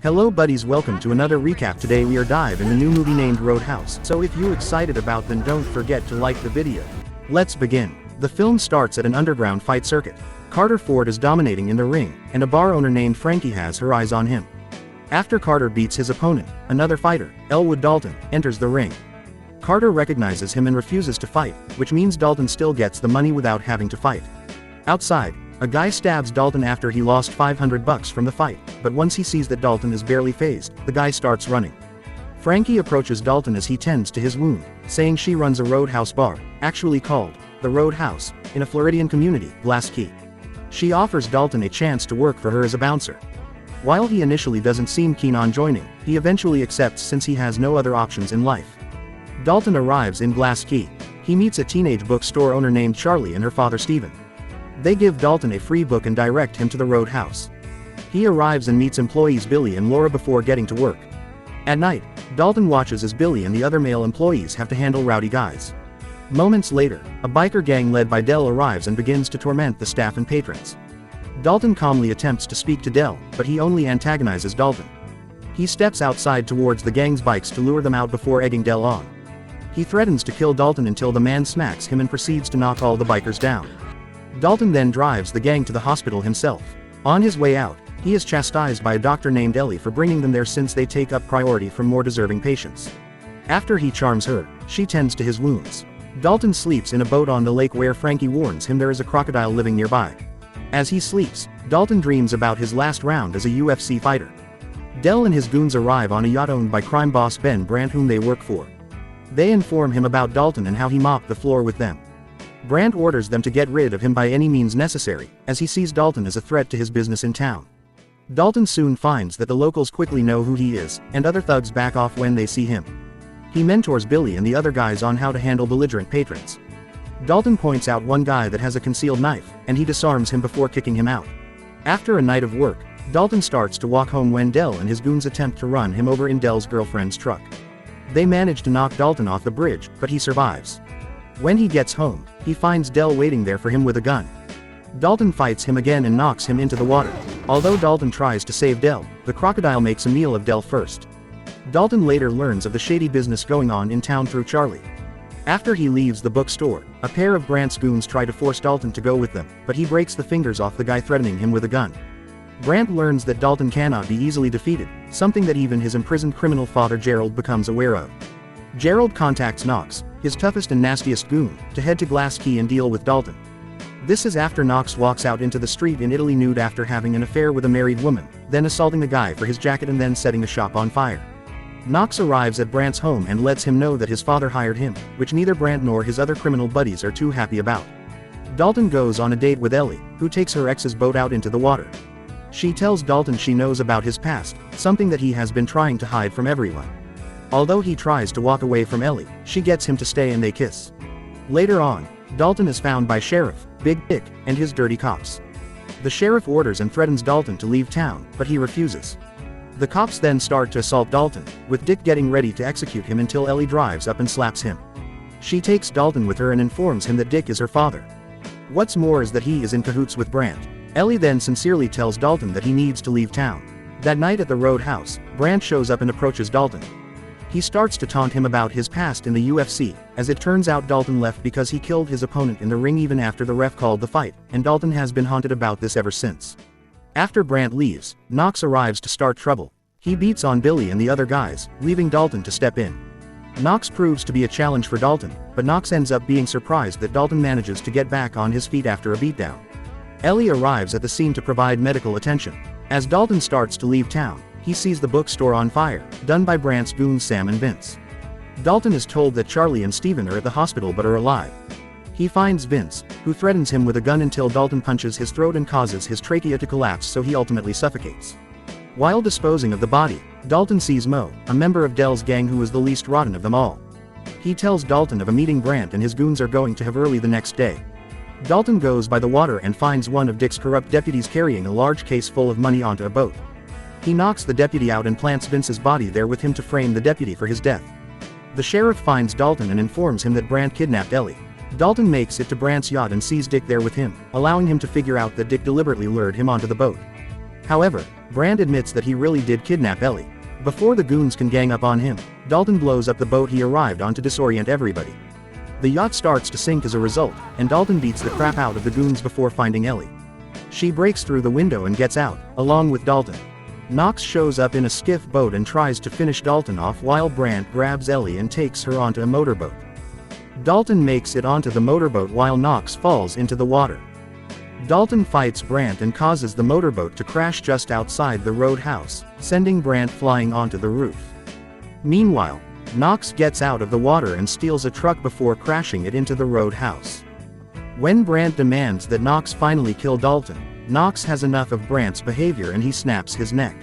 Hello buddies, welcome to another recap. Today we are dive in the new movie named Roed, so if you excited about then don't forget to like the video. Let's begin. The film starts at an underground fight circuit. Carter Ford is dominating in the ring, and a bar owner named Frankie has her eyes on him. After Carter beats his opponent, another fighter, Elwood Dalton, enters the ring. Carter recognizes him and refuses to fight, which means Dalton still gets the money without having to fight. Outside, a guy stabs Dalton after he lost $500 from the fight, but once he sees that Dalton is barely phased, the guy starts running. Frankie approaches Dalton as he tends to his wound, saying she runs a roadhouse bar, actually called the Roed House, in a Floridian community, Glass Key. She offers Dalton a chance to work for her as a bouncer. While he initially doesn't seem keen on joining, he eventually accepts since he has no other options in life. Dalton arrives in Glass Key. He meets a teenage bookstore owner named Charlie and her father Stephen. They give Dalton a free book and direct him to the Roed House. He arrives and meets employees Billy and Laura before getting to work. At night, Dalton watches as Billy and the other male employees have to handle rowdy guys. Moments later, a biker gang led by Del arrives and begins to torment the staff and patrons. Dalton calmly attempts to speak to Del, but he only antagonizes Dalton. He steps outside towards the gang's bikes to lure them out before egging Del on. He threatens to kill Dalton until the man smacks him and proceeds to knock all the bikers down. Dalton then drives the gang to the hospital himself. On his way out, he is chastised by a doctor named Ellie for bringing them there since they take up priority from more deserving patients. After he charms her, she tends to his wounds. Dalton sleeps in a boat on the lake where Frankie warns him there is a crocodile living nearby. As he sleeps, Dalton dreams about his last round as a UFC fighter. Del and his goons arrive on a yacht owned by crime boss Ben Brandt whom they work for. They inform him about Dalton and how he mopped the floor with them. Brandt orders them to get rid of him by any means necessary, as he sees Dalton as a threat to his business in town. Dalton soon finds that the locals quickly know who he is, and other thugs back off when they see him. He mentors Billy and the other guys on how to handle belligerent patrons. Dalton points out one guy that has a concealed knife, and he disarms him before kicking him out. After a night of work, Dalton starts to walk home when Del and his goons attempt to run him over in Del's girlfriend's truck. They manage to knock Dalton off the bridge, but he survives. When he gets home, he finds Del waiting there for him with a gun. Dalton fights him again and knocks him into the water. Although Dalton tries to save Del, the crocodile makes a meal of Del first. Dalton later learns of the shady business going on in town through Charlie. After he leaves the bookstore, a pair of Brandt's goons try to force Dalton to go with them, but he breaks the fingers off the guy threatening him with a gun. Brandt learns that Dalton cannot be easily defeated, something that even his imprisoned criminal father Gerald becomes aware of. Gerald contacts Knox, his toughest and nastiest goon, to head to Glass Key and deal with Dalton. This is after Knox walks out into the street in Italy nude after having an affair with a married woman, then assaulting a guy for his jacket and then setting the shop on fire. Knox arrives at Brandt's home and lets him know that his father hired him, which neither Brandt nor his other criminal buddies are too happy about. Dalton goes on a date with Ellie, who takes her ex's boat out into the water. She tells Dalton she knows about his past, something that he has been trying to hide from everyone. Although he tries to walk away from Ellie, she gets him to stay and they kiss. Later on, Dalton is found by Sheriff Big Dick and his dirty cops. The sheriff orders and threatens Dalton to leave town, but he refuses. The cops then start to assault Dalton, with Dick getting ready to execute him until Ellie drives up and slaps him. She takes Dalton with her and informs him that Dick is her father. What's more is that he is in cahoots with Brandt. Ellie then sincerely tells Dalton that he needs to leave town. That night at the Roed House, Brandt shows up and approaches Dalton. He starts to taunt him about his past in the UFC, as it turns out Dalton left because he killed his opponent in the ring even after the ref called the fight, and Dalton has been haunted about this ever since. After Brandt leaves, Knox arrives to start trouble. He beats on Billy and the other guys, leaving Dalton to step in. Knox proves to be a challenge for Dalton, but Knox ends up being surprised that Dalton manages to get back on his feet after a beatdown. Ellie arrives at the scene to provide medical attention. As Dalton starts to leave town, he sees the bookstore on fire, done by Brandt's goons Sam and Vince. Dalton is told that Charlie and Stephen are at the hospital but are alive. He finds Vince, who threatens him with a gun until Dalton punches his throat and causes his trachea to collapse so he ultimately suffocates. While disposing of the body, Dalton sees Mo, a member of Del's gang who is the least rotten of them all. He tells Dalton of a meeting Brandt and his goons are going to have early the next day. Dalton goes by the water and finds one of Dick's corrupt deputies carrying a large case full of money onto a boat. He knocks the deputy out and plants Vince's body there with him to frame the deputy for his death. The sheriff finds Dalton and informs him that Brandt kidnapped Ellie. Dalton makes it to Brandt's yacht and sees Dick there with him, allowing him to figure out that Dick deliberately lured him onto the boat. However, Brandt admits that he really did kidnap Ellie. Before the goons can gang up on him, Dalton blows up the boat he arrived on to disorient everybody. The yacht starts to sink as a result, and Dalton beats the crap out of the goons before finding Ellie. She breaks through the window and gets out, along with Dalton. Knox shows up in a skiff boat and tries to finish Dalton off while Brandt grabs Ellie and takes her onto a motorboat. Dalton makes it onto the motorboat while Knox falls into the water. Dalton fights Brandt and causes the motorboat to crash just outside the Roed house, sending Brandt flying onto the roof. Meanwhile, Knox gets out of the water and steals a truck before crashing it into the Roed house. When Brandt demands that Knox finally kill Dalton, Knox has enough of Brandt's behavior and he snaps his neck.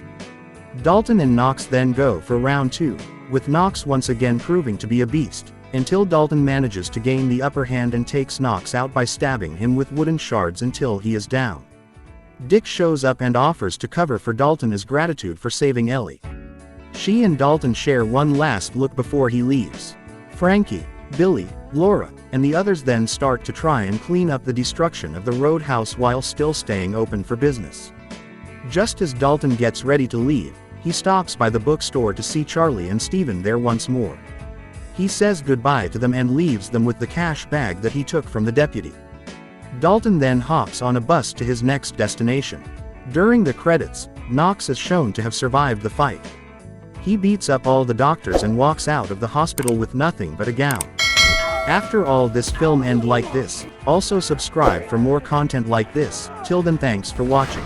Dalton and Knox then go for round 2, with Knox once again proving to be a beast, until Dalton manages to gain the upper hand and takes Knox out by stabbing him with wooden shards until he is down. Dick shows up and offers to cover for Dalton as gratitude for saving Ellie. She and Dalton share one last look before he leaves. Frankie, Billy, Laura, and the others then start to try and clean up the destruction of the Roed house while still staying open for business. Just as Dalton gets ready to leave, he stops by the bookstore to see Charlie and Steven there once more. He says goodbye to them and leaves them with the cash bag that he took from the deputy. Dalton then hops on a bus to his next destination. During the credits, Knox is shown to have survived the fight. He beats up all the doctors and walks out of the hospital with nothing but a gown. After all this film end like this, also subscribe for more content like this. Till then, thanks for watching.